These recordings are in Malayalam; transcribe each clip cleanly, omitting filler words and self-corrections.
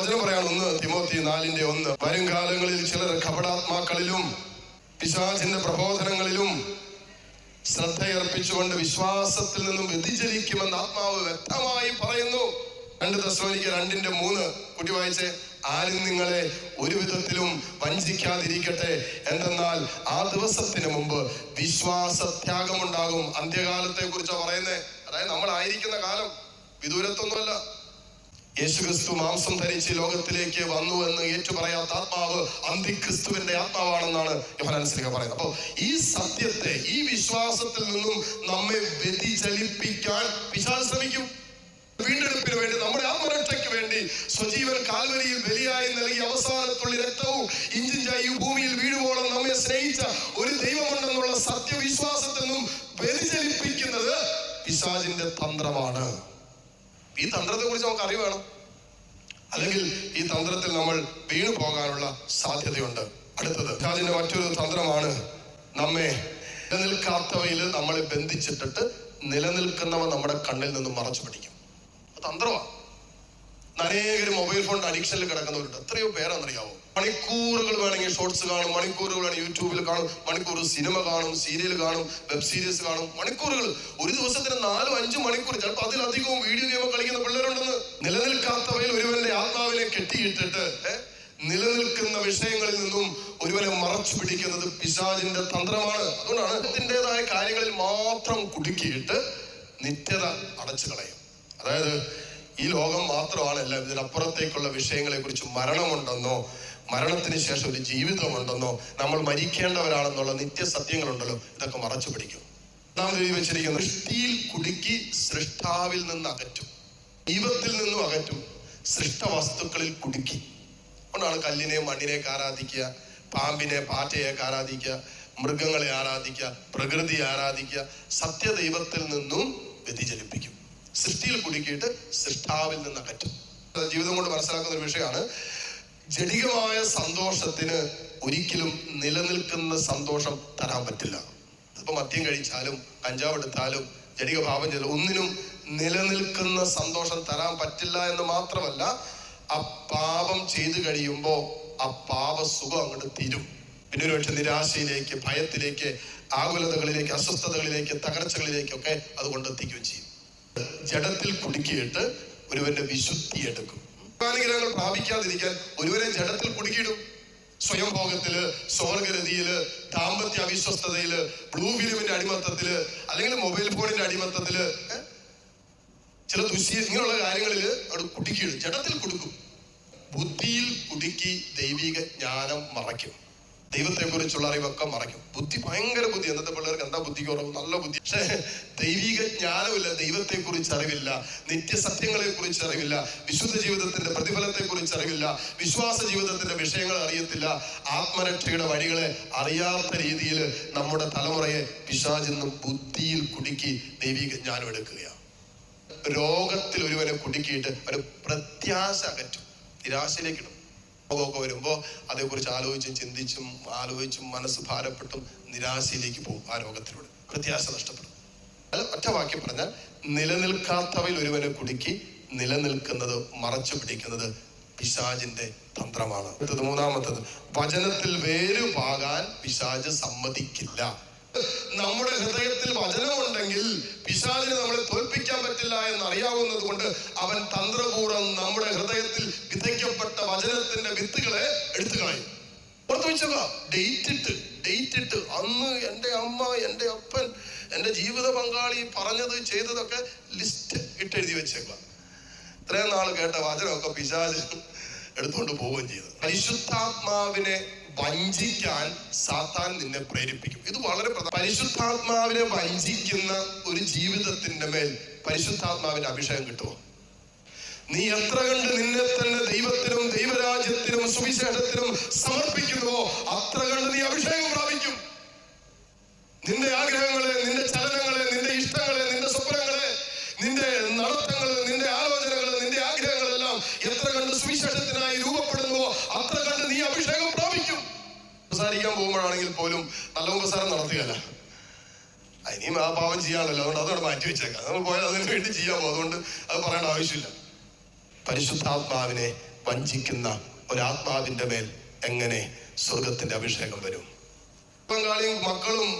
വചനം പറയാണ് 1 തിമോത്തി 4:1. വരും കാലങ്ങളിൽ ചിലർ കപടാത്മാക്കളിലും പിശാചിന്റെ പ്രബോധനങ്ങളിലും ശ്രദ്ധയർപ്പിച്ചുകൊണ്ട് വിശ്വാസത്തിൽ നിന്നും വ്യതിചലിക്കുമെന്ന് ആത്മാവ് വ്യക്തമായി പറയുന്നു. 2 തെസ്സലോനിക്കർ 2:3 കുട്ടി വായിച്ചേ. ആരും നിങ്ങളെ ഒരു വിധത്തിലും വഞ്ചിക്കാതിരിക്കട്ടെ, എന്തെന്നാൽ ആ ദിവസത്തിന് മുമ്പ് വിശ്വാസത്യാഗമുണ്ടാകും. അന്ത്യകാലത്തെ കുറിച്ചാണ് പറയുന്നത്. അതായത് നമ്മളായിരിക്കുന്ന കാലം വിദൂരത്തൊന്നുമല്ല. യേശുക്രിസ്തു മാംസം ധരിച്ച് ലോകത്തിലേക്ക് വന്നു എന്ന് ഏറ്റുപറയാത്ത ആത്മാവ് അന്തിക്രിസ്തുവിന്റെ ആത്മാവാണെന്നാണ് യോഹന്നാൻ ശ്ലീഹ പറയുന്നത്. അപ്പോൾ ഈ സത്യത്തെ, ഈ വിശ്വാസത്തിൽ നിന്നും നമ്മെ വ്യതിചലിപ്പിക്കാൻ പിശാച് ശ്രമിക്കും. വീണ്ടെടുപ്പിന് വേണ്ടി, നമ്മുടെ ആത്മരക്ഷയ്ക്ക് വേണ്ടി സ്വജീവൻ കാൽവരിയിൽ ബലിയായി നൽകിയ അവസാനത്തുള്ള രക്തവും ഇഞ്ചിഞ്ചായി ഈ ഭൂമിയിൽ വീഴുവോളം നമ്മെ സ്നേഹിച്ച ഒരു ദൈവമുണ്ടെന്നുള്ള സത്യവിശ്വാസത്തിൽ നിന്നും വ്യതിചലിപ്പിക്കുന്നത് പിശാചിന്റെ തന്ത്രമാണ്. ഈ തന്ത്രത്തെ കുറിച്ച് നമുക്ക് അറിയണം, അല്ലെങ്കിൽ ഈ തന്ത്രത്തിൽ നമ്മൾ വീണു പോകാനുള്ള സാധ്യതയുണ്ട്. അടുത്തത് പിശാചിന്റെ മറ്റൊരു തന്ത്രമാണ് നമ്മെ നിലനിൽക്കാത്തവയിൽ നമ്മളെ ബന്ധിച്ചിട്ടിട്ട് നിലനിൽക്കുന്നവ നമ്മുടെ കണ്ണിൽ നിന്നും മറച്ചു പിടിക്കും. തന്ത്രമാണ്. അനേകരും മൊബൈൽ ഫോണിന്റെ അഡിക്ഷനിൽ കിടക്കുന്നവരുണ്ട്. എത്രയോ പേരാണെന്നറിയാവോ? മണിക്കൂറുകൾ വേണമെങ്കിൽ ഷോർട്സ് കാണും, മണിക്കൂറുകൾ വേണമെങ്കിൽ യൂട്യൂബിൽ കാണും, മണിക്കൂർ സിനിമ കാണും, സീരിയൽ കാണും, വെബ് സീരീസ് കാണും. മണിക്കൂറുകൾ, ഒരു ദിവസത്തിന് 4-5 മണിക്കൂർ, ചിലപ്പോൾ അതിലധികവും വീഡിയോ ഗെയിം കളിക്കുന്ന പിള്ളേരുണ്ടെന്ന്. നിലനിൽക്കാത്തവയിൽ ഒരുവന്റെ ആത്മാവിനെ കെട്ടിയിട്ടിട്ട് നിലനിൽക്കുന്ന വിഷയങ്ങളിൽ നിന്നും ഒരുവനെ മറച്ചു പിടിക്കുന്നത് പിശാചിന്റെ തന്ത്രമാണ്. അതുകൊണ്ടാണ് അതിൻ്റെതായ കാര്യങ്ങളിൽ മാത്രം കുടുക്കിയിട്ട് നിത്യത അടച്ചു കളയും. അതായത് ഈ ലോകം മാത്രമാണ് എല്ലാം, ഇതിനപ്പുറത്തേക്കുള്ള വിഷയങ്ങളെ കുറിച്ച് മരണമുണ്ടെന്നോ മരണത്തിന് ശേഷം ഒരു ജീവിതമുണ്ടെന്നോ നമ്മൾ മരിക്കേണ്ടവരാണെന്നുള്ള നിത്യസത്യങ്ങളുണ്ടല്ലോ, ഇതൊക്കെ മറച്ചു പിടിക്കും. നാം എഴുതി വെച്ചിരിക്കുന്നത് സൃഷ്ടിയിൽ കുടുക്കി സൃഷ്ടാവിൽ നിന്ന് അകറ്റും, ദൈവത്തിൽ നിന്നും അകറ്റും, സൃഷ്ടവസ്തുക്കളിൽ കുടുക്കി. അതുകൊണ്ടാണ് കല്ലിനെ മണ്ണിനെയൊക്കെ ആരാധിക്കുക, പാമ്പിനെ പാറ്റയൊക്കെ ആരാധിക്കുക, മൃഗങ്ങളെ ആരാധിക്കുക, പ്രകൃതിയെ ആരാധിക്കുക. സത്യദൈവത്തിൽ നിന്നും വ്യതിചലിപ്പിക്കും. സൃഷ്ടിയിൽ കുടുക്കിയിട്ട് സൃഷ്ടാവിൽ നിന്ന് അകറ്റും. ജീവിതം കൊണ്ട് മനസ്സിലാക്കുന്ന ഒരു വിഷയമാണ്, ജഡികമായ സന്തോഷത്തിന് ഒരിക്കലും നിലനിൽക്കുന്ന സന്തോഷം തരാൻ പറ്റില്ല. ഇപ്പൊ മദ്യം കഴിച്ചാലും കഞ്ചാവ് എടുത്താലും ജഡിക പാപം ചെയ്താലും ഒന്നിനും നിലനിൽക്കുന്ന സന്തോഷം തരാൻ പറ്റില്ല എന്ന് മാത്രമല്ല, ആ പാപം ചെയ്തു കഴിയുമ്പോ ആ പാപ സുഖം അങ്ങോട്ട് തീരും. പിന്നെ ഒരു പക്ഷെ നിരാശയിലേക്ക്, ഭയത്തിലേക്ക്, ആകുലതകളിലേക്ക്, അസ്വസ്ഥതകളിലേക്ക്, തകർച്ചകളിലേക്കൊക്കെ അത് കൊണ്ടെത്തിക്കുകയും ചെയ്യും. ജഡത്തിൽ കുടുക്കിയിട്ട് ഒരുവന്റെ വിശുദ്ധി എടുക്കും. അനുഗ്രഹങ്ങൾ പ്രാപിക്കാതിരിക്കാൻ ഒരുവരെ ജഡത്തിൽ കുടുക്കിയിടും. സ്വയംഭോഗത്തില്, സ്വർഗരതിയില്, ദാമ്പത്യ അവിശ്വസ്തതയില്, ബ്ലൂ ഫിലിമിന്റെ അടിമത്തത്തില്, അല്ലെങ്കിൽ മൊബൈൽ ഫോണിന്റെ അടിമത്തത്തില്, ചില ഇങ്ങനെയുള്ള കാര്യങ്ങളിൽ അവിടെ കുടുക്കിയിടും, ജഡത്തിൽ കുടുക്കും. ബുദ്ധിയിൽ കുടുക്കി ദൈവിക ജ്ഞാനം മറയ്ക്കും. ദൈവത്തെ കുറിച്ചുള്ള അറിവൊക്കെ മറയ്ക്കും. ബുദ്ധി ഭയങ്കര ബുദ്ധി. എന്നത്തെ പിള്ളേർക്ക് എന്താ ബുദ്ധിക്ക് കുറവ്? നല്ല ബുദ്ധി. പക്ഷേ ദൈവിക ജ്ഞാനമില്ല, ദൈവത്തെ കുറിച്ച് അറിവില്ല, നിത്യസത്യങ്ങളെ കുറിച്ച് അറിവില്ല, വിശുദ്ധ ജീവിതത്തിന്റെ പ്രതിഫലത്തെ കുറിച്ച് അറിവില്ല, വിശ്വാസ ജീവിതത്തിന്റെ വിഷയങ്ങൾ അറിയത്തില്ല. ആത്മരക്ഷയുടെ വഴികളെ അറിയാത്ത രീതിയിൽ നമ്മുടെ തലമുറയെ പിശാചെന്നും ബുദ്ധിയിൽ കുടുക്കി ദൈവിക ജ്ഞാനം എടുക്കുകയാണ്. രോഗത്തിൽ ഒരുവനെ കുടുക്കിയിട്ട് ഒരു പ്രത്യാശ അകറ്റും, നിരാശയിലേക്കിടും. രോഗമൊക്കെ വരുമ്പോൾ അതേക്കുറിച്ച് ആലോചിച്ചും മനസ്സ് ഭാരപ്പെട്ടും നിരാശയിലേക്ക് പോകും. ആ രോഗത്തിലൂടെ പ്രത്യാശ നഷ്ടപ്പെടും. ഒറ്റ വാക്യം പറഞ്ഞാൽ, നിലനിൽക്കാത്തവയിൽ ഒരുവനെ കുടുക്കി നിലനിൽക്കുന്നത് മറച്ചു പിടിക്കുന്നത് പിശാചിന്റെ തന്ത്രമാണ്. മൂന്നാമത്തത്, വചനത്തിൽ വേരുപാകാൻ പിശാച് സമ്മതിക്കില്ല. നമ്മുടെ ഹൃദയത്തിൽ വചനമുണ്ടെങ്കിൽ പിശാചിനെ നമ്മളെ തോൽപ്പിക്കാൻ പറ്റില്ല എന്ന് അറിയാവുന്നത് കൊണ്ട് അവൻ തന്ത്രപൂർവ്വം നമ്മുടെ ഹൃദയത്തിൽ വിതയ്ക്കപ്പെട്ട വചനത്തിന്റെ വിത്തുകളെ എടുത്തു കളയും. ഓർത്ത് വെച്ചോക്ക, ഡേറ്റ് ഇട്ട് അന്ന് എൻ്റെ അമ്മ, എൻ്റെ അപ്പൻ, എൻ്റെ ജീവിത പങ്കാളി പറഞ്ഞത് ചെയ്തതൊക്കെ ലിസ്റ്റ് ഇട്ടെഴുതി വെച്ചേക്കുക. ഇത്രയും നാൾ കേട്ട വചനമൊക്കെ പിശാച് എടുത്തുകൊണ്ട് പോവുകയും ചെയ്തു. പരിശുദ്ധാത്മാവിനെ വഞ്ചിക്കാൻ സാത്താൻ നിന്നെ പ്രേരിപ്പിക്കും. ഇത് വളരെ പരിശുദ്ധാത്മാവിനെ വഞ്ചിക്കുന്ന ഒരു ജീവിതത്തിന്റെ മേൽ പരിശുദ്ധാത്മാവിന്റെ അഭിഷേകം കിട്ടുമോ? നീ എത്ര കണ്ട് നിന്നെ തന്നെ ദൈവത്തിനും ദൈവരാജ്യത്തിനും സുവിശേഷത്തിനും സമർപ്പിക്കുന്നുവോ അത്ര കണ്ട് നീ അഭിഷേകം പ്രാപിക്കും. നിന്റെ ആഗ്രഹങ്ങളെ, നിന്റെ ചലനങ്ങളെ, നിന്റെ ഇഷ്ടങ്ങളെ, നിന്റെ സ്വപ്നങ്ങളെ, നിന്റെ നടത്തങ്ങളെ, നിന്റെ ആലോചനകളെ, നിന്റെ ആഗ്രഹങ്ങളെല്ലാം എത്ര കണ്ട് സുവിശേഷത്തിനായി രൂപപ്പെടുന്നുവോ അത്ര കണ്ട് നീ അഭിഷേകം പ്രാപിക്കും. സംസാരിക്കാൻ പോകുമ്പോഴാണെങ്കിൽ പോലും നല്ല ഉപസാരം നടത്തുകയല്ല, ഇനിയും ആ പാവം ചെയ്യാണല്ലോ, അതുകൊണ്ട് അതോടെ മാറ്റി വെച്ചേക്കാം. നമ്മൾ പോയാൽ അതിന് വേണ്ടി ചെയ്യാമോ? അതുകൊണ്ട് അത് പറയേണ്ട ആവശ്യമില്ല. പരിശുദ്ധാത്മാവിനെ വഞ്ചിക്കുന്ന ഒരാത്മാവിന്റെ മേൽ എങ്ങനെ സ്വർഗത്തിന്റെ അഭിഷേകം വരും? പങ്കാളിയും മക്കളും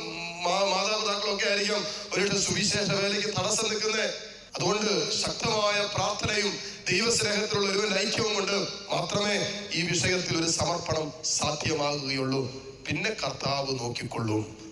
മാതാപിതാക്കളും ഒക്കെ ആയിരിക്കും ഒരു സുവിശേഷ വേലയ്ക്ക് തടസ്സം നിൽക്കുന്നത്. അതുകൊണ്ട് ശക്തമായ പ്രാർത്ഥനയും ദൈവസ്നേഹത്തിലുള്ള ഒരു ഐക്യവും കൊണ്ട് മാത്രമേ ഈ വിഷയത്തിൽ ഒരു സമർപ്പണം സാധ്യമാകുകയുള്ളൂ. പിന്നെ കർത്താവ് നോക്കിക്കൊള്ളും.